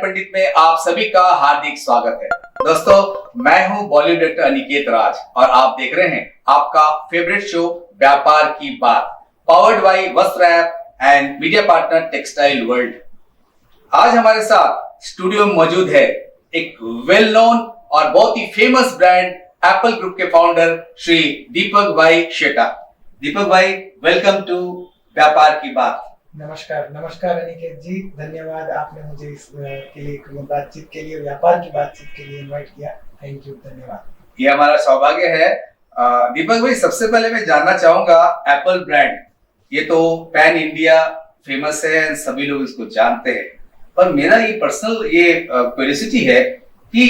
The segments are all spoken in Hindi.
पंडित में आप सभी का हार्दिक स्वागत है। दोस्तों, मैं हूं बॉलीवुड एक्टर अनिकेत राज और आप देख रहे हैं आपका फेवरेट शो व्यापार की बात, पावर्ड बाय वस्त्र app and media partner textile world. आज हमारे साथ स्टूडियो में मौजूद है एक वेल नोन और बहुत ही फेमस ब्रांड एप्पल ग्रुप के फाउंडर श्री दीपक भाई शेटा। दीपक भाई, वेलकम टू व्यापार की बात। नमस्कार अनिकेत जी, धन्यवाद आपने मुझे इस के लिए बातचीत के लिए व्यापार की बातचीत के लिए इनवाइट किया। थैंक यू, धन्यवाद। ये हमारा सौभाग्य है। दीपक भाई, सबसे पहले मैं जानना चाहूंगा, एप्पल ब्रांड ये तो पैन इंडिया फेमस है, सभी लोग इसको जानते हैं, पर मेरा ये पर्सनल क्यूरियोसिटी है कि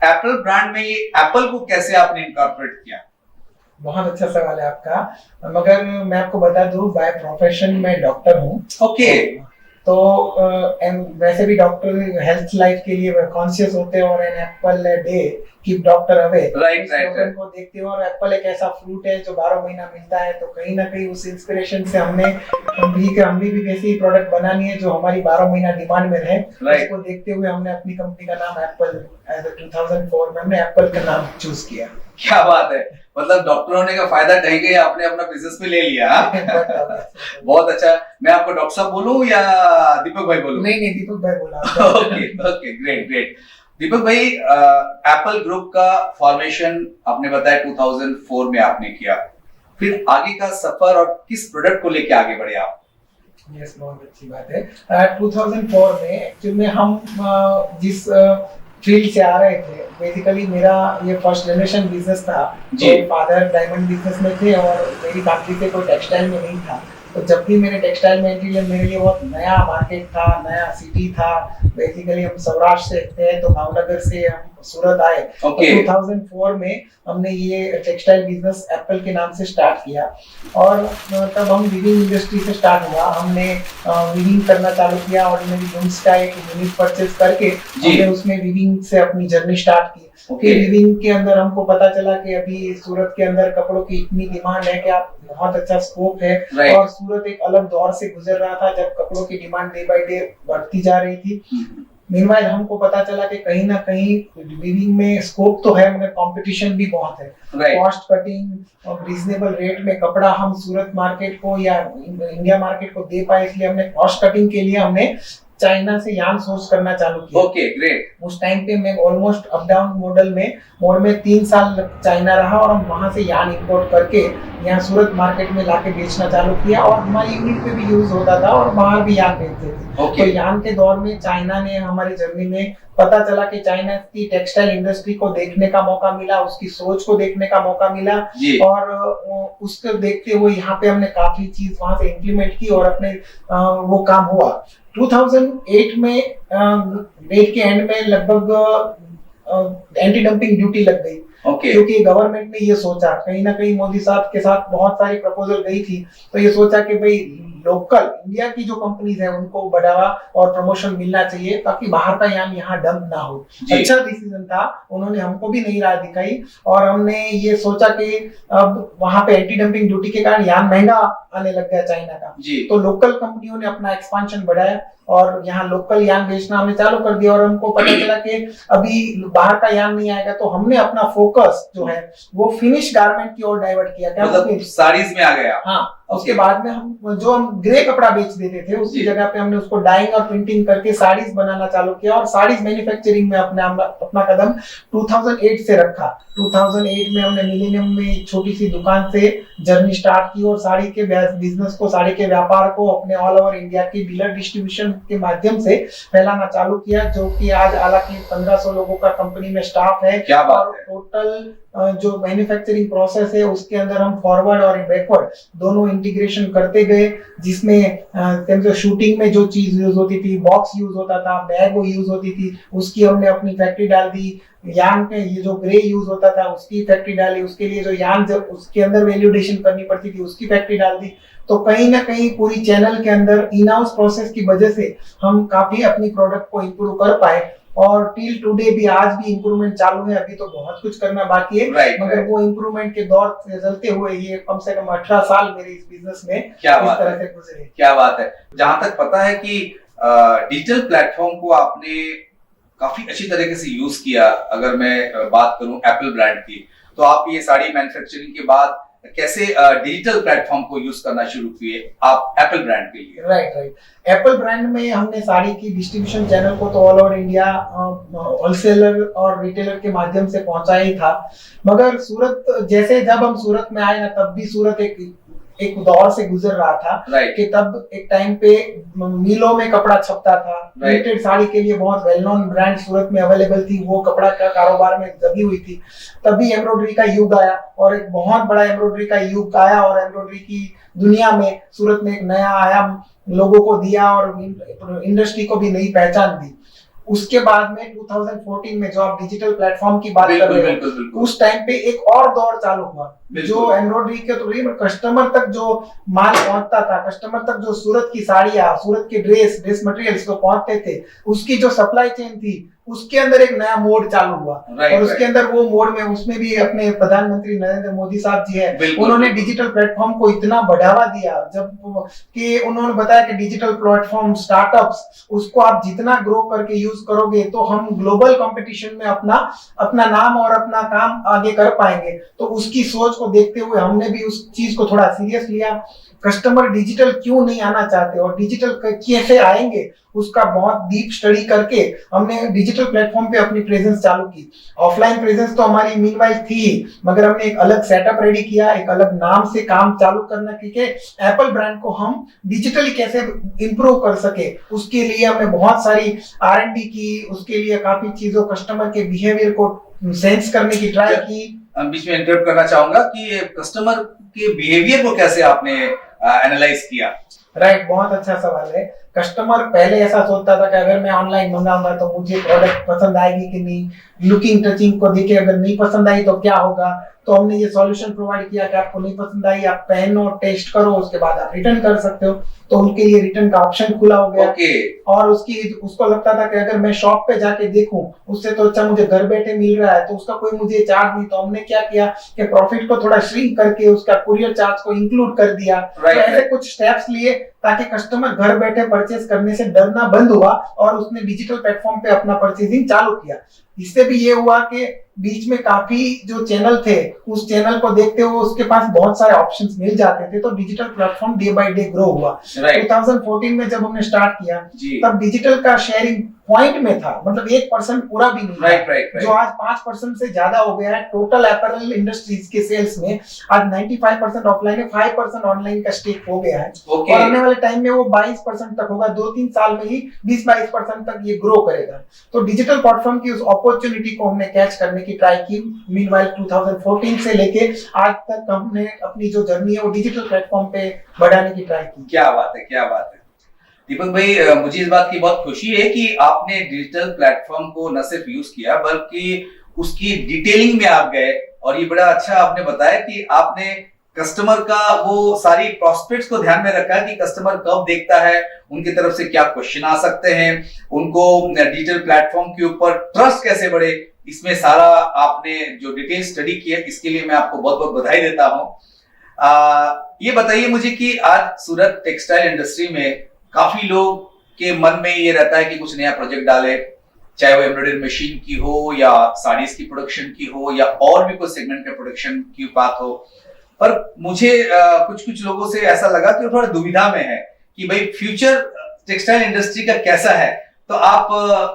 एप्पल ब्रांड में ये एप्पल को कैसे आपने इनकॉर्पोरेट किया? बहुत अच्छा सवाल है आपका, मगर मैं आपको बता दूं, बाय प्रोफेशन मैं डॉक्टर हूँ। ओके। तो वैसे भी डॉक्टर हेल्थ लाइफ के लिए कॉन्शियस होते हैं और an apple day keep doctor away right को देखते हो। और एप्पल एक ऐसा फ्रूट है जो 12 महीना मिलता है, तो कहीं ना कहीं उस इंस्पिरेशन से हमने भी वैसी प्रोडक्ट बनानी है जो हमारी 12 महीना डिमांड में रहे। उसको देखते हुए हमने अपनी कंपनी का नाम एप्पल 2004 में हमने एप्पल का नाम चूज किया। क्या बात है, मतलब डॉक्टर होने का फायदा कहीं कहीं आपने अपना बिजनेस में ले लिया। बहुत अच्छा। मैं आपको डॉक्टर साहब बोलूं या दीपक भाई बोलूं? नहीं, दीपक भाई बोला। Okay, great. दीपक भाई, एप्पल ग्रुप का फॉर्मेशन आपने बताया 2004 में आपने किया, फिर आगे का सफर और किस प्रोडक्ट को लेके आगे बढ़े आप? यस, बहुत अच्छी बात है। 2004 में एक्चुअली में हम जिस फील्ड से आ रहे थे, बेसिकली मेरा ये फर्स्ट जनरेशन बिजनेस था। तो फादर डायमंड बिजनेस में थे और मेरी फैमिली से कोई टेक्सटाइल में नहीं था। तो जब भी मैंने टेक्सटाइल में एंट्री लिया, मेरे लिए बहुत नया मार्केट था, नया सिटी था। बेसिकली हम सौराष्ट्र से थे, तो भावनगर से हम सूरत आए। तो 2004 में हमने ये टेक्सटाइल बिजनेस एप्पल के नाम से स्टार्ट किया और तब हम वीविंग इंडस्ट्री से स्टार्ट हुआ। हमने वीविंग करना चालू किया, ऑर्डिनरी लूम्स का एक यूनिट परचेज करके हमने उसमें वीविंग से अपनी जर्नी स्टार्ट की। फिर वीविंग के अंदर हमको पता चला कि अभी सूरत के अंदर कपड़ों की इतनी डिमांड है कि आप बहुत अच्छा स्कोप है। और सूरत एक अलग दौर से गुजर रहा था जब कपड़ों की डिमांड डे बाय डे बढ़ती जा रही थी। मीनवाइल हमको पता चला कि कहीं ना कहीं वीविंग में स्कोप तो है, मगर कंपटीशन भी बहुत है। कॉस्ट कटिंग और रीजनेबल रेट में कपड़ा हम सूरत मार्केट को या इंडिया मार्केट को दे पाए, इसलिए हमने कॉस्ट कटिंग के लिए हमने चाइना से यान सोर्स करना चालू किया। Okay, great. उस टाइम पे मैं ऑलमोस्ट अप डाउन मोड में 3 साल चाइना रहा और हम वहां से यान इंपोर्ट करके यहाँ सूरत मार्केट में लाके बेचना चालू किया और हमारी यूनिट पे भी यूज होता था और बाहर भी यान बेचते थे। तो यान के दौर में चाइना ने हमारी जर्नी में पता चला कि चाइना की टेक्सटाइल इंडस्ट्री को देखने का मौका मिला, उसकी सोच को देखने का मौका मिला और उसको देखते हुए यहाँ पे हमने काफी चीज वहां से इम्प्लीमेंट की और अपने वो काम हुआ। 2008 में डेट के एंड में लगभग एंटी डंपिंग ड्यूटी लग गई। क्योंकि गवर्नमेंट ने ये सोचा, कहीं ना कहीं मोदी साहब के साथ बहुत सारी प्रपोजल गई थी, तो ये सोचा कि भाई लोकल इंडिया की जो कंपनीज है उनको बढ़ावा और प्रमोशन मिलना चाहिए ताकि बाहर का यान यहाँ डंप ना हो। अच्छा डिसीजन था, उन्होंने हमको भी नई राह दिखाई और हमने ये सोचा कि अब वहां पे एंटी डंपिंग ड्यूटी के कारण यान महंगा आने लग गया चाइना का। तो लोकल कंपनियों ने अपना एक्सपांशन बढ़ाया और यहाँ लोकल यान बेचना हमने चालू कर दिया और हमको पता चला कि अभी बाहर का यान नहीं आएगा, तो हमने अपना फोकस जो है वो फिनिश गारमेंट की ओर डाइवर्ट किया। क्या मतलब साड़ीज में आ गया? हाँ। उसके बाद में हम ग्रे कपड़ा बेच देते थे, उसकी जगह पे हमने उसको डाइंग और प्रिंटिंग करके साड़ीज बनाना चालू किया और साड़ीज मैन्युफैक्चरिंग में अपना कदम 2008 से रखा। 2008 में हमने मिलेनियम में छोटी सी दुकान से जर्नी स्टार्ट की और साड़ी के बिजनेस को, साड़ी के व्यापार को अपने ऑल ओवर इंडिया की डीलर डिस्ट्रीब्यूशन के माध्यम से फैलाना चालू किया, जो कि आज हालांकि 1500 लोगों का कंपनी में स्टाफ है। क्या बात है। टोटल जो मैन्युफैक्चरिंग प्रोसेस है उसके अंदर हम फॉरवर्ड और बैकवर्ड दोनों इंटीग्रेशन करते गए, जिसमें शूटिंग में जो चीज यूज होती थी, बॉक्स यूज होता था, बैग यूज होती थी, उसकी हमने अपनी फैक्ट्री डाल दी। यान पे ये जो ग्रे यूज होता था उसकी फैक्ट्री डाली, उसके लिए जो यान जब उसके अंदर वैल्यूडेशन करनी पड़ती थी उसकी फैक्ट्री डाल दी। तो कहीं ना कहीं पूरी चैनल के अंदर इन हाउस प्रोसेस की वजह से हम काफी अपनी प्रोडक्ट को इम्प्रूव कर पाए और टिल टुडे भी आज भी इम्प्रूवमेंट चालू है। अभी तो बहुत कुछ करना बाकी है, मगर वो इम्प्रूवमेंट के दौर से चलते हुए ये कम से कम 18 साल मेरे इस बिजनेस में इस तरह से गुजरे। क्या बात है। जहां तक पता है कि डिजिटल प्लेटफॉर्म को आपने काफी अच्छी तरीके से यूज किया। अगर मैं बात करूं एप्पल ब्रांड की, तो आप ये साड़ी मैन्युफैक्चरिंग के बाद कैसे डिजिटल प्लेटफॉर्म को यूज करना शुरू किए आप एप्पल ब्रांड के लिए? राइट। एप्पल ब्रांड में हमने साड़ी की डिस्ट्रीब्यूशन चैनल को तो ऑल ओवर इंडिया होलसेलर और रिटेलर के माध्यम से पहुंचाया ही था, मगर सूरत जैसे जब हम सूरत में आए ना, तब भी सूरत एक दौर से गुजर रहा था। कि तब एक टाइम पे मिलों में कपड़ा छपता था, प्रिंटेड साड़ी के लिए बहुत वेल नोन ब्रांड सूरत में अवेलेबल थी, वो कपड़ा का कारोबार में दबी हुई थी। तभी एम्ब्रॉयडरी का युग आया और एक बहुत बड़ा एम्ब्रॉयडरी का युग आया और एम्ब्रॉयडरी की दुनिया में सूरत ने एक नया आयाम लोगों को दिया और इंडस्ट्री को भी नई पहचान दी। उसके बाद में 2014 में जो आप डिजिटल प्लेटफॉर्म की बात कर रहे हो, उस टाइम पे एक और दौर चालू हुआ जो एम्ब्रॉयडरी के थ्रू कस्टमर तक जो माल पहुंचता था, कस्टमर तक जो सूरत की साड़ियां, सूरत के ड्रेस मटेरियल्स जो पहुंचते थे, उसकी जो सप्लाई चेन थी, उसके अंदर एक नया मोड चालू हुआ। और उसके अंदर वो मोड में उसमें भी अपने प्रधानमंत्री नरेंद्र मोदी साहब जी है, उन्होंने डिजिटल प्लेटफॉर्म को इतना बढ़ावा दिया जब कि उन्होंने बताया कि डिजिटल प्लेटफॉर्म स्टार्टअप्स, उसको आप जितना ग्रो करके यूज करोगे तो हम ग्लोबल कंपटीशन में अपना नाम और अपना काम आगे कर पाएंगे। तो उसकी सोच को देखते हुए हमने भी उस चीज को थोड़ा सीरियस लिया। कस्टमर डिजिटल क्यों नहीं आना चाहते और डिजिटल कैसे आएंगे, उसका बहुत डीप स्टडी करके हमने डिजिटल प्लेटफॉर्म पे अपनी प्रेजेंस चालू की। ऑफलाइन प्रेजेंस तो हमारी मीनवाइल थी, मगर हमने एक अलग सेटअप रेडी किया, एक अलग नाम से काम चालू करना, क्योंकि एप्पल ब्रांड को हम डिजिटली कैसे इंप्रूव कर सके, उसके लिए हमने बहुत सारी R&D की, उसके लिए काफी चीजों, कस्टमर के बिहेवियर को सेंस करने की ट्राई की। बीच में इंटरप्ट करना चाहूंगा कि कस्टमर के बिहेवियर को कैसे आपने एनालाइज किया? राइट, बहुत अच्छा सवाल है। कस्टमर पहले ऐसा सोचता था कि अगर मैं ऑनलाइन मंगाऊंगा तो मुझे प्रोडक्ट पसंद आएगी कि नहीं, लुकिंग टचिंग को देखे अगर नहीं पसंद आई तो क्या होगा। तो हमने ये सॉल्यूशन प्रोवाइड किया कि आपको नहीं पसंद आई, आप पहनो, टेस्ट करो, उसके बाद आप रिटर्न कर सकते हो। तो उनके लिए रिटर्न का ऑप्शन खुला हो गया। और उसको लगता था कि अगर मैं शॉप पे जाके देखूं, उससे तो अच्छा मुझे घर बैठे मिल रहा है, तो उसका कोई मुझे चार्ज नहीं। तो हमने क्या किया कि प्रॉफिट को थोड़ा श्रिंक करके उसका कुरियर चार्ज को इंक्लूड कर दिया। तो ऐसे कुछ स्टेप्स लिए ताकि कस्टमर घर बैठे परचेज करने से डरना बंद हुआ और उसने डिजिटल प्लेटफॉर्म पे अपना परचेजिंग चालू किया। इससे भी ये हुआ कि बीच में काफी जो चैनल थे, उस चैनल को देखते हुए उसके पास बहुत सारे ऑप्शंस मिल जाते थे, तो digital platform day by day grow हुआ। 2014 में जब हमने स्टार्ट किया तब डिजिटल का शेयरिंग पॉइंट में था, मतलब 1% पूरा भी नहीं था। जो आज 5% से ज्यादा हो गया है टोटल अपैरल इंडस्ट्रीज के सेल्स में। आज 95% ऑफलाइन है, 5% ऑनलाइन का स्टेक हो गया है। और आने वाले टाइम में वो 22% तक होगा, 2-3 साल में ही 20-22% तक ये ग्रो करेगा। तो डिजिटल प्लेटफॉर्म की उस अपॉर्चुनिटी को हमने कैच करने की ट्राई की। मीनवाइल 2014 से लेके आज तक हमने अपनी जो जर्नी है वो डिजिटल प्लेटफॉर्म पे बढ़ाने की ट्राई की। क्या बात है, क्या बात है दीपक भाई, मुझे इस बात की बहुत खुशी है कि आपने डिजिटल प्लेटफॉर्म को न सिर्फ यूज किया बल्कि उसकी डिटेलिंग में आप गए। और ये बड़ा अच्छा आपने बताया कि आपने कस्टमर का वो सारी प्रोस्पेक्ट्स को ध्यान में रखा कि कस्टमर कब देखता है, उनकी तरफ से क्या क्वेश्चन आ सकते हैं, उनको डिजिटल प्लेटफॉर्म के ऊपर ट्रस्ट कैसे बढ़े, इसमें सारा आपने जो डिटेल स्टडी किया, इसके लिए मैं आपको बहुत बहुत बधाई देता हूं। ये बताइए मुझे कि आज सूरत टेक्सटाइल इंडस्ट्री में काफी लोग के मन में ये रहता है कि कुछ नया प्रोजेक्ट डाले, चाहे वो एम्ब्रॉयडरी मशीन की हो या साड़ीज की प्रोडक्शन की हो या और भी कोई सेगमेंट के प्रोडक्शन की बात हो। पर मुझे कुछ लोगों से ऐसा लगा कि वो थोड़ा दुविधा में है कि भाई फ्यूचर टेक्सटाइल इंडस्ट्री का कैसा है। तो आप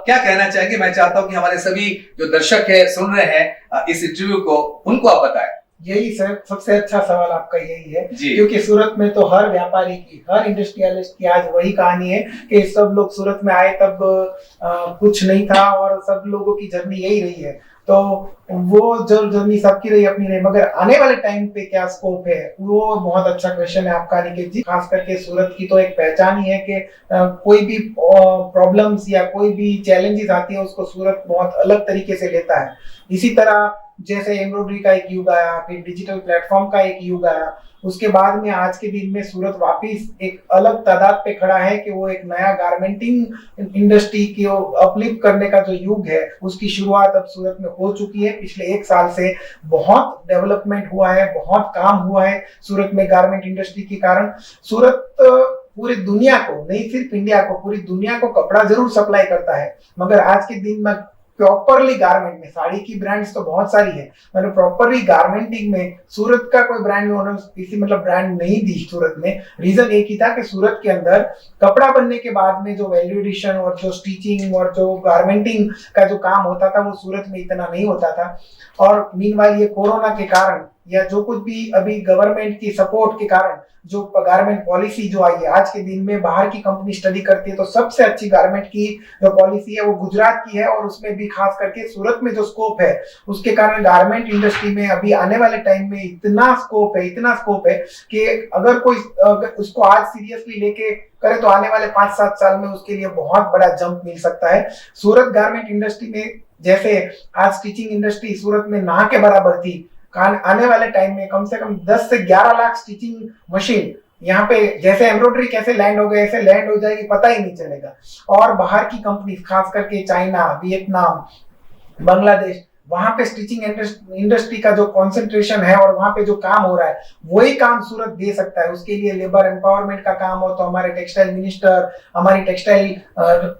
क्या कहना चाहेंगे? मैं चाहता हूं कि हमारे सभी जो दर्शक है सुन रहे हैं इस इंटरव्यू को, उनको आप बताएं। यही सर सबसे अच्छा सवाल आपका यही है, क्योंकि सूरत में तो हर व्यापारी की, हर इंडस्ट्रियलिस्ट की आज वही कहानी है कि सब लोग सूरत में आए तब कुछ नहीं था और सब लोगों की जर्नी यही रही है। तो वो जो जर्नी सबकी रही अपनी रही, मगर आने वाले टाइम पे क्या स्कोप है, वो बहुत अच्छा क्वेश्चन है आपका अनिकेत जी। खास करके सूरत की तो एक पहचान ही है कि कोई भी प्रॉब्लम्स या कोई भी चैलेंजेस आती है उसको सूरत बहुत अलग तरीके से लेता है। इसी तरह जैसे एम्ब्रॉयडरी का एक युग आया, फिर डिजिटल प्लेटफॉर्म का एक युग आया, उसके बाद में आज के दिन में सूरत वापिस एक अलग तादाद पे खड़ा है कि वो एक नया गारमेंटिंग इंडस्ट्री की अपलिफ्ट करने का जो युग है उसकी शुरुआत अब सूरत में हो चुकी है। पिछले 1 साल से बहुत डेवलपमेंट हुआ है, बहुत काम हुआ है सूरत में गारमेंट इंडस्ट्री के कारण। सूरत पूरी दुनिया को, नहीं सिर्फ इंडिया को, पूरी दुनिया को कपड़ा जरूर सप्लाई करता है, मगर आज के दिन में प्रॉपरली गारमेंट में, साड़ी की ब्रांड्स तो बहुत सारी है, मैंने प्रॉपरली गारमेंटिंग में सूरत का कोई ब्रांड उन्होंने किसी मतलब ब्रांड नहीं दी सूरत में। रीजन एक ही था कि सूरत के अंदर कपड़ा बनने के बाद में जो वैल्यू एडिशन और जो स्टिचिंग और जो गारमेंटिंग का जो काम होता था वो सूरत में इतना नहीं होता था। और मीनवाइल ये कोरोना के कारण या जो कुछ भी अभी गवर्नमेंट की सपोर्ट के कारण जो गारमेंट पॉलिसी जो आई है, आज के दिन में बाहर की कंपनी स्टडी करती है तो सबसे अच्छी गारमेंट की जो पॉलिसी है वो गुजरात की है, और उसमें भी खास करके सूरत में जो स्कोप है उसके कारण गारमेंट इंडस्ट्री में अभी आने वाले टाइम में इतना स्कोप है कि अगर कोई उसको आज सीरियसली लेके करे तो आने वाले 5-7 साल में उसके लिए बहुत बड़ा जंप मिल सकता है। सूरत गारमेंट इंडस्ट्री में जैसे आज स्टिचिंग इंडस्ट्री सूरत में ना के बराबर थी, आने वाले टाइम में कम से कम 10 से 11 लाख स्टिचिंग मशीन यहाँ पे जैसे एम्ब्रॉयडरी कैसे लैंड हो गए ऐसे लैंड हो जाएगी, पता ही नहीं चलेगा। और बाहर की कंपनी खास करके चाइना, वियतनाम, बांग्लादेश, वहां पे स्टिचिंग इंडस्ट्री का जो कंसंट्रेशन है और वहां पे जो काम हो रहा है वही काम सूरत दे सकता है। उसके लिए लेबर एम्पावरमेंट का काम हो तो हमारे टेक्सटाइल मिनिस्टर, हमारी टेक्सटाइल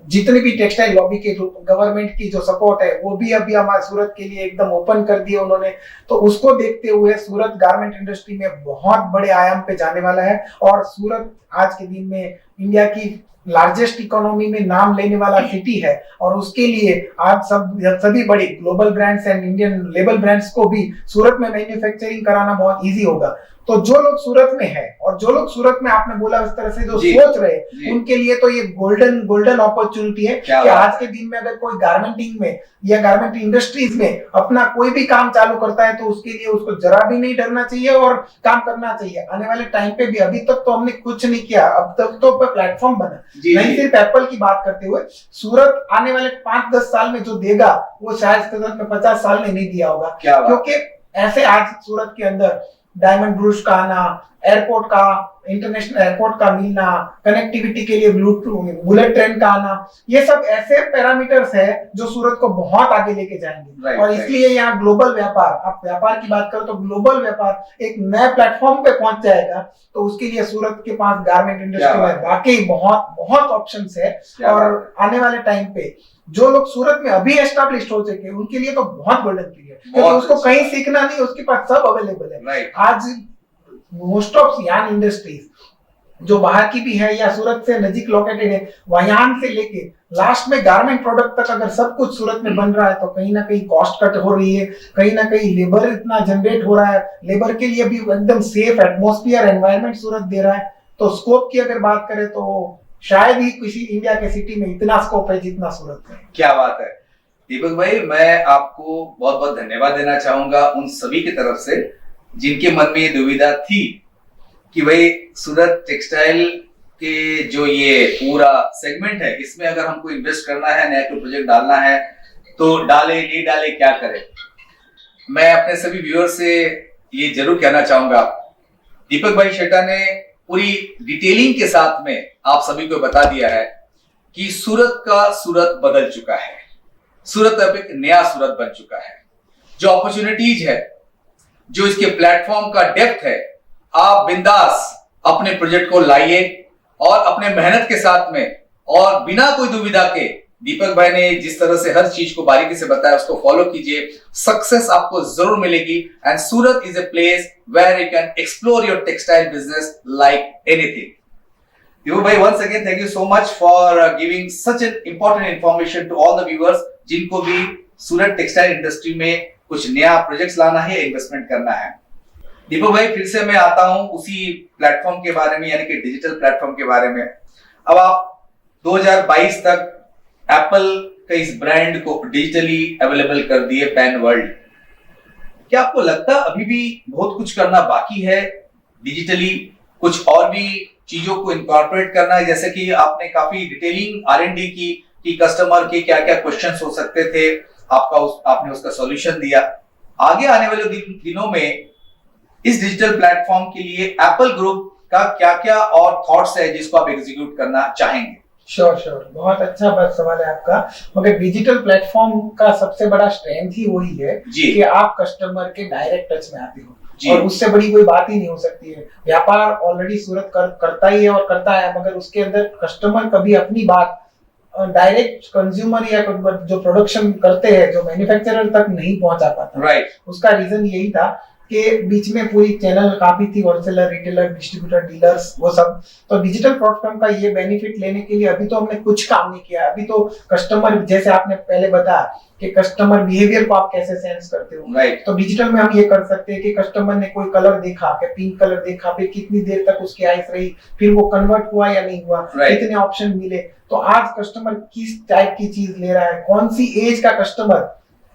जितनी भी टेक्सटाइल लॉबी के गवर्नमेंट की जो सपोर्ट है वो भी अभी हमारे सूरत के लिए एकदम ओपन कर दिए उन्होंने। तो उसको देखते हुए सूरत गारमेंट इंडस्ट्री में बहुत बड़े आयाम पे जाने वाला है, और सूरत आज के दिन में इंडिया की लार्जेस्ट इकोनॉमी में नाम लेने वाला सिटी है, और उसके लिए आज सभी बड़ी global brands and Indian label brands को भी सूरत में मैन्युफैक्चरिंग कराना बहुत इजी होगा। तो जो लोग सूरत में है और जो लोग सूरत में आपने बोला उस तरह से जो सोच रहे उनके लिए तो ये गोल्डन अपॉर्चुनिटी है कि आज के दिन में अगर कोई गारमेंटिंग में या गारमेंट इंडस्ट्रीज में अपना कोई भी काम चालू करता है तो उसके लिए उसको जरा भी नहीं डरना चाहिए और काम करना चाहिए। आने वाले टाइम पे भी, अभी तक तो हमने कुछ नहीं किया, अब तक तो प्लेटफॉर्म बना, नहीं सिर्फ एप्पल की बात करते हुए सूरत आने वाले 5-10 साल में जो देगा वो शायद सूरत में 50 साल में नहीं दिया होगा। क्योंकि ऐसे आज सूरत के अंदर डायमंड ब्रूश का आना, एयरपोर्ट का, इंटरनेशनल एयरपोर्ट का मिलना, कनेक्टिविटी के लिए बुलेट ट्रेन का आना, ये सब ऐसे पैरामीटर्स है जो सूरत को बहुत आगे लेके जाएंगे। और इसलिए यहाँ ग्लोबल व्यापार, आप व्यापार की बात करो तो ग्लोबल व्यापार एक नए प्लेटफॉर्म पे पहुंच जाएगा। तो उसके लिए सूरत के पास गारमेंट इंडस्ट्री में वाकई बहुत ऑप्शंस है। और आने वाले टाइम पे जो लोग सूरत में अभी एस्टैब्लिश्ड हो चुके हैं उनके लिए तो बहुत गोल्डन पीरियड, क्योंकि उसको कहीं सीखना नहीं, उसके पास सब अवेलेबल है। आज मोस्ट ऑफ यान इंडस्ट्रीज जो बाहर की भी है या सूरत से नजीक लोकेटेड है, वहां से लेके लास्ट में गारमेंट प्रोडक्ट तक अगर सब कुछ सूरत में बन रहा है तो कहीं ना कहीं कॉस्ट कट हो रही है, कहीं ना कहीं लेबर इतना जनरेट हो रहा है, लेबर के लिए भी एकदम सेफ एटमॉस्फेयर एनवायरनमेंट सूरत दे रहा है। तो स्कोप की अगर बात करें तो शायद ही किसी इंडिया के सिटी में इतना स्कोप है जितना सूरत में। क्या बात है दीपक भाई, मैं आपको बहुत बहुत धन्यवाद देना चाहूंगा उन सभी की तरफ से जिनके मन में ये दुविधा थी कि भाई सूरत टेक्सटाइल के जो ये पूरा सेगमेंट है इसमें अगर हमको इन्वेस्ट करना है, नया कोई प्रोजेक्ट डालना है तो डाले नहीं डाले क्या करें। मैं अपने सभी व्यूअर से ये जरूर कहना चाहूंगा, दीपक भाई शेटा ने पूरी डिटेलिंग के साथ में आप सभी को बता दिया है कि सूरत का सूरत बदल चुका है, सूरत अब एक नया सूरत बन चुका है। जो अपॉर्चुनिटीज है, जो इसके प्लेटफॉर्म का डेप्थ है, आप बिंदास अपने प्रोजेक्ट को लाइए और अपने मेहनत के साथ में और बिना कोई दुविधा के दीपक भाई ने जिस तरह से हर चीज को बारीकी से बताया उसको फॉलो कीजिए, सक्सेस आपको जरूर मिलेगी। And Surat is a place where you can explore your textile business like anything. Deepak भाई, once again thank you so much for giving such an important information to all the viewers जिनको भी सूरत टेक्सटाइल इंडस्ट्री में कुछ नया प्रोजेक्ट्स लाना है, इन्वेस्टमेंट करना है। दीपक भाई, फिर से मैं आता हूं उसी प्लेटफॉर्म के बारे में, यानी कि डिजिटल प्लेटफॉर्म के बारे में। अब आप 2022 तक एप्पल के इस ब्रांड को डिजिटली अवेलेबल कर दिए पैन वर्ल्ड। क्या आपको लगता है अभी भी बहुत कुछ करना बाकी है डिजिटली, कुछ और भी चीजों को इनकॉर्पोरेट करना है? जैसे कि आपने काफी डिटेलिंग R&D की कि कस्टमर के क्या क्या क्वेश्चंस हो सकते थे, आपने उसका सॉल्यूशन दिया। आगे आने वाले दिनों में इस डिजिटल प्लेटफॉर्म के लिए एप्पल ग्रुप का क्या क्या और थॉट्स है जिसको आप एग्जीक्यूट करना चाहेंगे? श्योर, बहुत अच्छा बात सवाल है आपका। मगर डिजिटल प्लेटफॉर्म का सबसे बड़ा स्ट्रेंथ ही वही है कि आप कस्टमर के डायरेक्ट टच में आते हो। जी। और उससे बड़ी कोई बात ही नहीं हो सकती है। व्यापार ऑलरेडी सूरत करता ही है और करता है, मगर उसके अंदर कस्टमर कभी अपनी बात डायरेक्ट कंज्यूमर या जो प्रोडक्शन करते हैं, जो मैन्युफैक्चरर तक नहीं पहुंचा पाता। राइट। उसका रीजन यही था कि बीच में पूरी चैनल काफी थी, होलसेलर, रिटेलर, डिस्ट्रीब्यूटर, डीलर्स, वो सब। तो डिजिटल प्लेटफॉर्म का ये बेनिफिट लेने के लिए अभी तो हमने कुछ काम नहीं किया। अभी तो कस्टमर, जैसे आपने पहले बताया कि कस्टमर बिहेवियर को आप कैसे सेंस करते हो, राइट। तो डिजिटल में हम ये कर सकते हैं कि कस्टमर ने कोई कलर देखा, कि पिंक कलर देखा, फिर कितनी देर तक उसकी आइस रही, फिर वो कन्वर्ट हुआ या नहीं हुआ, Right. कितने ऑप्शन मिले। तो आज कस्टमर किस टाइप की चीज ले रहा है, कौन सी एज का कस्टमर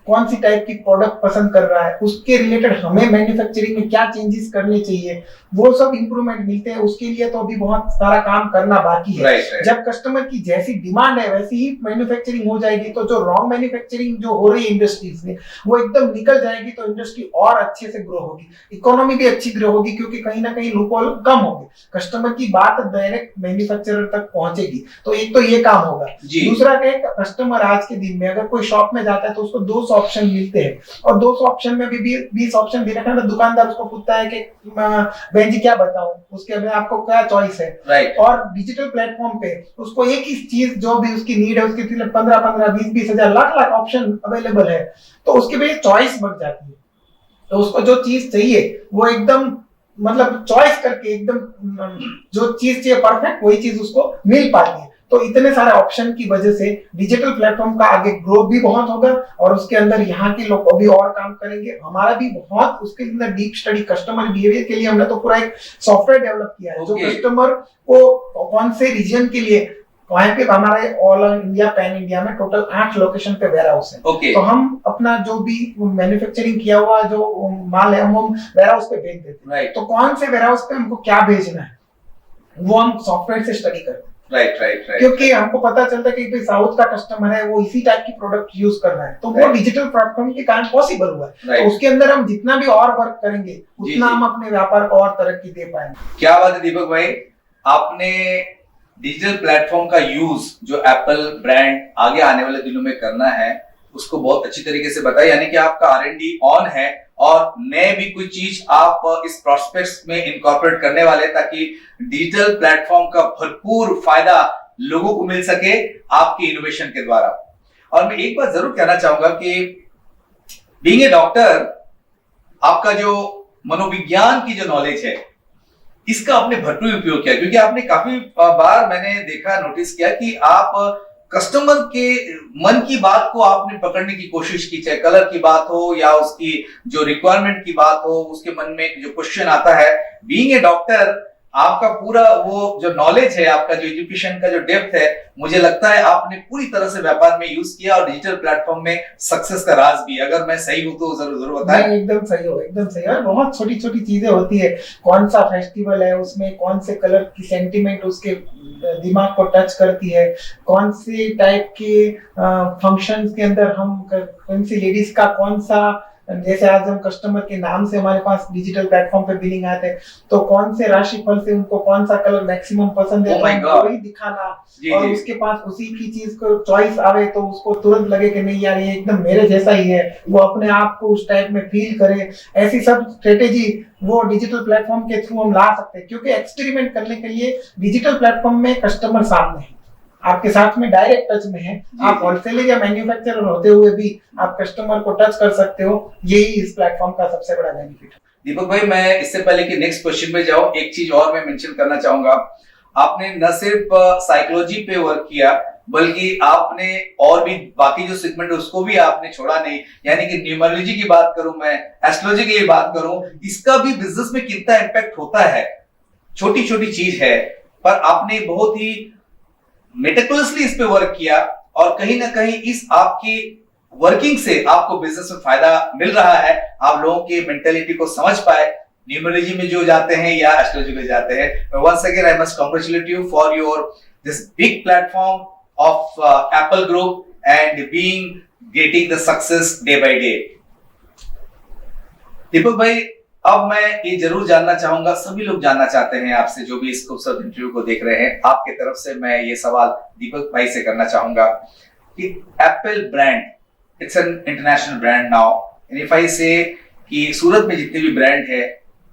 कौन सी टाइप की प्रोडक्ट पसंद कर रहा है, उसके रिलेटेड हमें मैन्युफैक्चरिंग में क्या चेंजेस करने चाहिए, वो सब इंप्रूवमेंट मिलते हैं। उसके लिए तो अभी बहुत सारा काम करना बाकी है। Right, right. जब कस्टमर की जैसी डिमांड है वैसी ही मैन्युफैक्चरिंग हो जाएगी, तो जो रॉन्ग मैन्युफैक्चरिंग जो हो रही है इंडस्ट्रीज में, वो एकदम निकल जाएगी, तो इंडस्ट्री और अच्छे से ग्रो होगी, इकोनॉमी भी अच्छी ग्रो होगी, क्योंकि कहीं ना कहीं लूपहोल कम होगी, कस्टमर की बात डायरेक्ट मैन्युफैक्चरर तक पहुंचेगी। तो एक तो ये काम होगा। जी। दूसरा क्या, कस्टमर आज के दिन में अगर कोई शॉप में जाता है तो उसको 200 ऑप्शन मिलते हैं, और 200 ऑप्शन में भी 20 ऑप्शन दे रखा है, तो दुकानदार उसको पूछता है कि बहन जी क्या बताऊं, उसके में आपको क्या चॉइस है। राइट। और डिजिटल प्लेटफॉर्म पे उसको एक ही चीज जो भी उसकी नीड है, उसके 15 20 हजार लाख ऑप्शन अवेलेबल है, तो उसके भी चॉइस बढ़ जाती है। तो उसको जो चीज चाहिए वो एकदम मतलब चॉइस करके एकदम जो चीज चाहिए परफेक्ट वही चीज उसको मिल पाती है। तो इतने सारे ऑप्शन की वजह से डिजिटल प्लेटफॉर्म का आगे ग्रोथ भी बहुत होगा, और उसके अंदर यहाँ के लोग अभी और काम करेंगे, हमारा भी बहुत उसके अंदर डीप स्टडी कस्टमर बिहेवियर के लिए हमने तो पूरा एक सॉफ्टवेयर डेवलप किया है, जो Okay. कस्टमर को कौन से रीजन के लिए, वहां पे हमारे ऑल इंडिया पैन इंडिया में टोटल 8 लोकेशन पे वेयर हाउस है। ओके। तो हम अपना जो भी मैन्युफैक्चरिंग किया हुआ जो माल है हम वेयर हाउस पे भेज देते हैं। राइट, तो कौन से वेयर हाउस पे हमको क्या भेजना है वो हम सॉफ्टवेयर से स्टडी करते हैं, राइट, राइट, राइट। क्योंकि हमको पता चलता है कि भाई साउथ का कस्टमर है, वो इसी टाइप की प्रोडक्ट यूज कर रहा है, तो वो Right. डिजिटल प्लेटफॉर्म के कारण पॉसिबल हुआ है। Right. तो उसके अंदर हम जितना भी और वर्क करेंगे उतना जी। हम अपने व्यापार को और तरक्की दे पाएंगे। क्या बात है दीपक भाई, आपने डिजिटल प्लेटफॉर्म का यूज जो एप्पल ब्रांड आगे आने वाले दिनों में करना है उसको बहुत अच्छी तरीके से बताया, यानी कि आपका R&D ऑन है और नए भी कुछ चीज आप इस प्रोस्पेक्ट्स में इनकॉर्पोरेट करने वाले, ताकि डिजिटल प्लेटफॉर्म का भरपूर फायदा लोगों को मिल सके आपके इनोवेशन के द्वारा। और मैं एक बात जरूर कहना चाहूंगा कि बीइंग ए डॉक्टर, आपका जो मनोविज्ञान की जो नॉलेज है इसका आपने भरपूर उपयोग किया, क्योंकि आपने काफी बार मैंने देखा, नोटिस किया कि आप कस्टमर के मन की बात को आपने पकड़ने की कोशिश की, चाहे कलर की बात हो या उसकी जो रिक्वायरमेंट की बात हो, उसके मन में जो क्वेश्चन आता है। बीइंग ए डॉक्टर, आपका पूरा वो जो नॉलेज है, आपका जो एजुकेशन का जो डेप्थ है, मुझे लगता है आपने पूरी तरह से व्यापार में यूज किया और डिजिटल प्लेटफॉर्म में सक्सेस का राज भी। अगर मैं सही हूं तो जरूर जरूर बताएं। नहीं, एकदम सही हो, एकदम सही है। बहुत छोटी छोटी चीजें होती है, कौन सा फेस्टिवल है, उसमें कौन से कलर की सेंटिमेंट उसके दिमाग को टच करती है, कौन से टाइप के फंक्शंस के अंदर हम कौन सी लेडीज का कौन सा, जैसे आज हम कस्टमर के नाम से हमारे पास डिजिटल प्लेटफॉर्म पे बिलिंग आते हैं, तो कौन से राशिफल से उनको कौन सा कलर मैक्सिमम पसंद है, Oh my तो God. वही दिखाना, जी, और जी। उसके पास उसी की चीज को चॉइस आवे तो उसको तुरंत लगे कि नहीं यार ये एकदम मेरे जैसा ही है, वो अपने आप को उस टाइप में फील करे। ऐसी सब स्ट्रेटेजी वो डिजिटल प्लेटफॉर्म के थ्रू हम ला सकते हैं, क्योंकि एक्सपेरिमेंट करने के लिए डिजिटल प्लेटफॉर्म में कस्टमर सामने है, आपके साथ में डायरेक्ट टच में है। आप होलसेलर या मैन्युफैक्चरर होते हुए भी आप कस्टमर को टच कर सकते हो, यही इस प्लेटफॉर्म का सबसे बड़ा बेनिफिट है। दीपक भाई, मैं इससे पहले कि नेक्स्ट क्वेश्चन में जाऊं, एक चीज और मैं मेंशन करना चाहूंगा। आपने न सिर्फ साइकोलॉजी पे वर्क किया, बल्कि आपने और भी बाकी जो सेगमेंट है उसको भी आपने छोड़ा नहीं, यानी कि न्यूमरोलॉजी की बात करूं, मैं एस्ट्रोलॉजी की बात करूं, इसका भी बिजनेस में कितना इंपैक्ट होता है। छोटी छोटी चीज है, पर आपने बहुत ही मेटिकुलसली इस पे वर्क किया, और कहीं ना कहीं इस आपकी वर्किंग से आपको बिजनेस में फायदा मिल रहा है। आप लोगों की मेंटेलिटी को समझ पाए, न्यूमरोलॉजी में जो जाते हैं या एस्ट्रोलॉजी में जाते हैं। Once again I must congratulate you for your this big platform of Apple Group and being getting the success day by day. Deepak भाई, अब मैं ये जरूर जानना चाहूंगा, सभी लोग जानना चाहते हैं आपसे, जो भी इस खूबसूरत इंटरव्यू को देख रहे हैं, आपके तरफ से मैं ये सवाल दीपक भाई से करना चाहूंगा कि Apple brand, it's an international brand now, and if I से कि सूरत में जितने भी ब्रांड है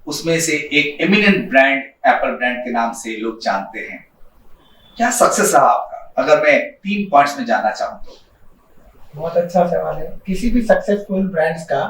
उसमें से एक एमिनेंट ब्रांड एप्पल ब्रांड के नाम से लोग जानते हैं। क्या सक्सेस रहा आपका, अगर मैं 3 पॉइंट्स में जानना चाहूँ तो? बहुत अच्छा सवाल है। किसी भी सक्सेसफुल ब्रांड्स का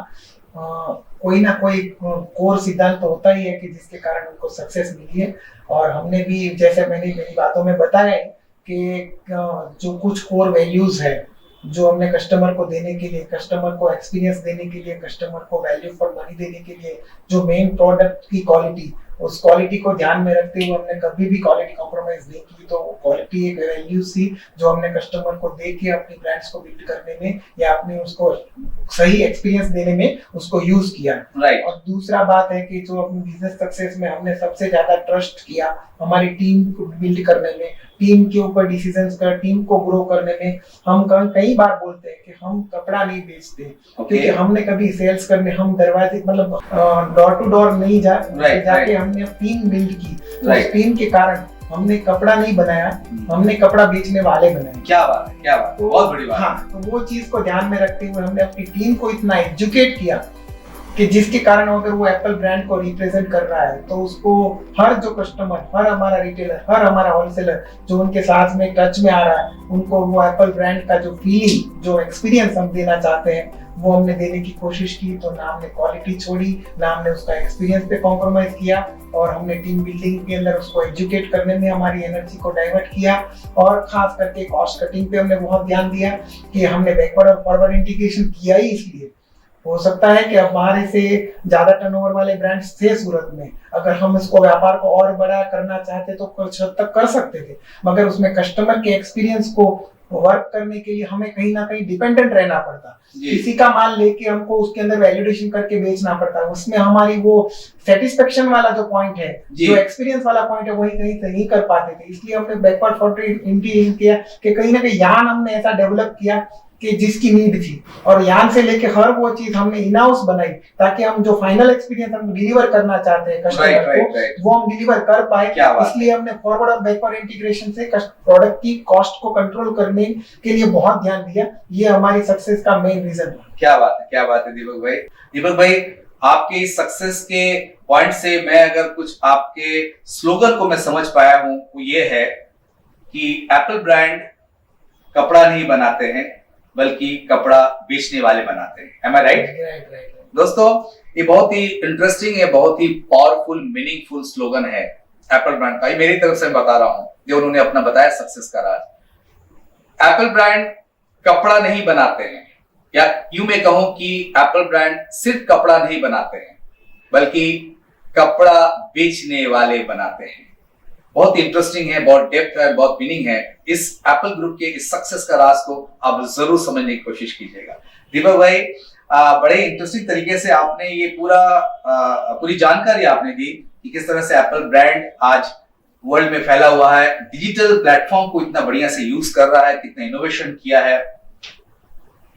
कोई ना कोई कोर सिद्धांत तो होता ही है कि जिसके कारण उनको सक्सेस मिली है। और हमने भी, जैसे मैंने मेरी बातों में बताया है कि जो कुछ कोर वैल्यूज है जो हमने कस्टमर को देने के लिए, कस्टमर को एक्सपीरियंस देने के लिए, कस्टमर को वैल्यू फॉर मनी देने के लिए, जो मेन प्रोडक्ट की क्वालिटी, उस क्वालिटी को ध्यान में रखते हुए हमने कभी भी क्वालिटी कॉम्प्रोमाइज नहीं की। तो क्वालिटी एक वैल्यू थी जो हमने कस्टमर को दे के अपनी ब्रांड्स को बिल्ड करने में या अपने उसको सही एक्सपीरियंस देने में उसको यूज किया। राइट। और दूसरा बात है कि जो अपनी बिजनेस सक्सेस में हमने सबसे ज्यादा ट्रस्ट किया हमारी टीम को बिल्ड करने में, टीम के ऊपर डिसीजंस कर, टीम को ग्रो करने में। हम कई बार बोलते हैं कि हम कपड़ा नहीं बेचते, क्योंकि हमने कभी सेल्स करने, हम दरवाजे मतलब डोर टू डोर नहीं जाके हमने टीम बिल्ड की। उस टीम के कारण हमने कपड़ा नहीं बनाया, हमने कपड़ा बेचने वाले बनाए। क्या बात है, क्या बात है, बहुत बड़ी बात। हाँ, तो वो चीज को ध्यान में रखते हुए हमने अपनी टीम को इतना एजुकेट किया कि जिसके कारण अगर वो एप्पल ब्रांड को रिप्रेजेंट कर रहा है तो उसको हर जो कस्टमर, हर हमारा रिटेलर, हर हमारा होलसेलर जो उनके साथ में टच में आ रहा है, उनको वो एप्पल ब्रांड का जो फीलिंग, जो एक्सपीरियंस हम देना चाहते हैं वो हमने देने की कोशिश की। तो ना हमने क्वालिटी छोड़ी, ना हमने उसका एक्सपीरियंस पे कॉम्प्रोमाइज किया, और हमने टीम बिल्डिंग के अंदर उसको एजुकेट करने में हमारी एनर्जी को डाइवर्ट किया। और खास करके कॉस्ट कटिंग पे हमने बहुत ध्यान दिया कि हमने बैकवर्ड और फॉरवर्ड इंटीग्रेशन किया ही इसलिए। हो सकता है कि हमारे से ज्यादा टर्नओवर वाले ब्रांड्स थे सूरत में, अगर हम इसको व्यापार को और बड़ा करना चाहते तो कुछ हद तक कर सकते थे, मगर उसमें कस्टमर के एक्सपीरियंस को वर्क करने के लिए हमें कहीं ना कहीं डिपेंडेंट रहना पड़ता। किसी का माल लेके हमको उसके अंदर वैलिडेशन करके बेचना पड़ता, उसमें हमारी वो सेटिस्फेक्शन वाला जो पॉइंट है, जो एक्सपीरियंस वाला पॉइंट है, वही कहीं नहीं कर पाते थे। इसलिए हमने बैकवर्ड फॉरवर्ड इंटीग्रेशन किया कि कहीं ना कहीं यान हमने ऐसा डेवलप किया कि जिसकी नीड थी, और यान से लेके हर वो चीज हमने इन हाउस बनाई ताकि हम जो फाइनल एक्सपीरियंस हम डिलीवर करना चाहते हैं कस्टमर को, वो हम डिलीवर कर पाए। इसलिए हमने फॉरवर्ड और बैकवर्ड इंटीग्रेशन से प्रोडक्ट की कॉस्ट को कंट्रोल करने के लिए बहुत ध्यान दिया। ये हमारी सक्सेस का मेन रीजन है। क्या बात है, क्या बात है दीपक भाई। दीपक भाई, आपके इस सक्सेस के पॉइंट से मैं अगर कुछ आपके स्लोगन को मैं समझ पाया हूं, वो ये है कि एप्पल ब्रांड कपड़ा नहीं बनाते हैं बल्कि कपड़ा बेचने वाले बनाते हैं। Am I right? राइट। दोस्तों, ये बहुत ही इंटरेस्टिंग है, बहुत ही पावरफुल, मीनिंगफुल स्लोगन है एप्पल ब्रांड का। ये मेरी तरफ से बता रहा हूं, जो उन्होंने अपना बताया सक्सेस का राज। एप्पल ब्रांड कपड़ा नहीं बनाते हैं, या यूं मैं कहूं कि एप्पल ब्रांड सिर्फ कपड़ा नहीं बनाते हैं बल्कि कपड़ा बेचने वाले बनाते हैं। बहुत इंटरेस्टिंग है, बहुत डेप्थ है, बहुत मीनिंग है। इस एप्पल ग्रुप के इस सक्सेस का राज को आप जरूर समझने की कोशिश कीजिएगा। दीपक भाई, बड़े इंटरेस्टिंग तरीके से आपने ये पूरी जानकारी आपने दी कि किस तरह से एप्पल ब्रांड आज वर्ल्ड में फैला हुआ है, डिजिटल प्लेटफॉर्म को इतना बढ़िया से यूज कर रहा है, कितना इनोवेशन किया है।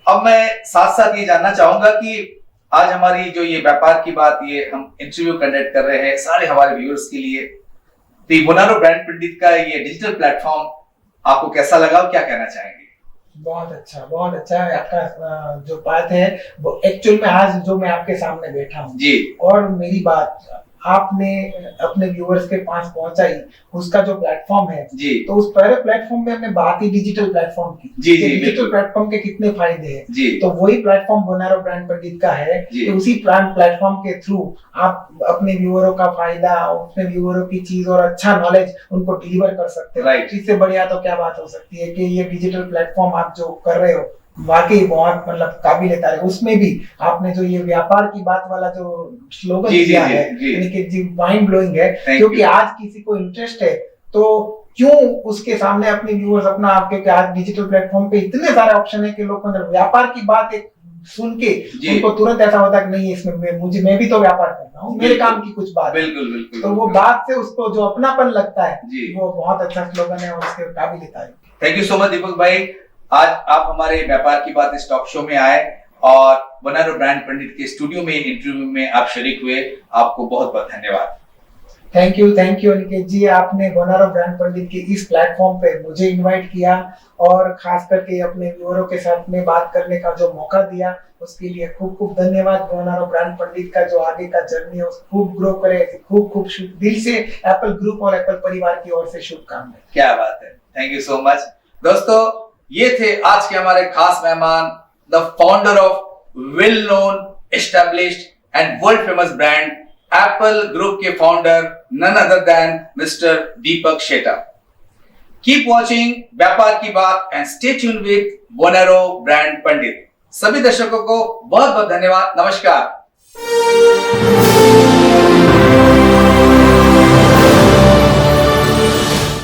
अब मैं साथ साथ ये जानना चाहूंगा कि आज हमारी जो ये व्यापार की बात, ये हम इंटरव्यू कंडक्ट कर रहे हैं सारे हमारे व्यूअर्स के लिए, तो बोनारो ब्रांड पंडित का ये डिजिटल प्लेटफॉर्म आपको कैसा लगा और क्या कहना चाहेंगे? बहुत अच्छा है आपका जो बात है। एक्चुअल में आज जो मैं आपके सामने बैठा हूँ जी, और मेरी बात आपने अपने व्यूअर्स के पास पहुंचाई, उसका जो प्लेटफॉर्म है जी, तो उस पहले प्लेटफॉर्म में हमने बात ही डिजिटल प्लेटफॉर्म की जी, डिजिटल प्लेटफॉर्म के कितने फायदे हैं जी, तो वही प्लेटफॉर्म बोनारो ब्रांड पंडित का है कि उसी प्लेटफॉर्म के थ्रू आप अपने व्यूअरों का फायदा, अपने व्यूअरों की चीज और अच्छा नॉलेज उनको डिलीवर कर सकते हैं। इससे बढ़िया तो क्या बात हो सकती है कि ये डिजिटल प्लेटफॉर्म आप जो कर रहे हो वाकई बहुत मतलब काबिल तारीफ। उसमें भी आपने जो ये व्यापार की बात वाला जो स्लोगन दिया है, यानी कि माइंड ब्लोइंग है, क्योंकि आज किसी को इंटरेस्ट है तो क्यों उसके सामने अपने व्यूअर्स अपना आपके, आज डिजिटल प्लेटफॉर्म पे इतने सारे ऑप्शन है कि लोग मतलब व्यापार की बात एक सुन के उनको तुरंत ऐसा होता है कि नहीं, इसमें मैं भी तो व्यापार करना हूँ, मेरे काम की कुछ बात। बिल्कुल। तो वो बात से उसको जो अपनापन लगता है, वो बहुत अच्छा स्लोगन है और उसके काबिल तारीफ। थैंक यू सो मच दीपक भाई, आज आप हमारे व्यापार की बात इस टॉक शो में आए और बोनारो ब्रांड पंडित के स्टूडियो में इंटरव्यू में आप शरीक हुए। आपको बहुत बहुत धन्यवाद। थैंक यू अनिकेत जी, आपने बोनारो ब्रांड पंडित के इस प्लेटफॉर्म पे मुझे इनवाइट किया और खास करके अपने व्यूअरों के साथ में बात करने का जो मौका दिया, उसके लिए खूब खूब धन्यवाद। बोनारो ब्रांड पंडित का जो आगे का जर्नी है उसको खूब ग्रो करे, खूब दिल से एप्पल ग्रुप और एप्पल परिवार की ओर से शुभकामनाएं। क्या बात है, थैंक यू सो मच। दोस्तों, ये थे आज के हमारे खास मेहमान, the founder of well known, established and world famous brand Apple Group के founder none other than Mister Deepak Sheta. Keep watching Vyapar Ki Baat and stay tuned with Bonaro brand Pandit. सभी दर्शकों को बहुत बहुत धन्यवाद। नमस्कार।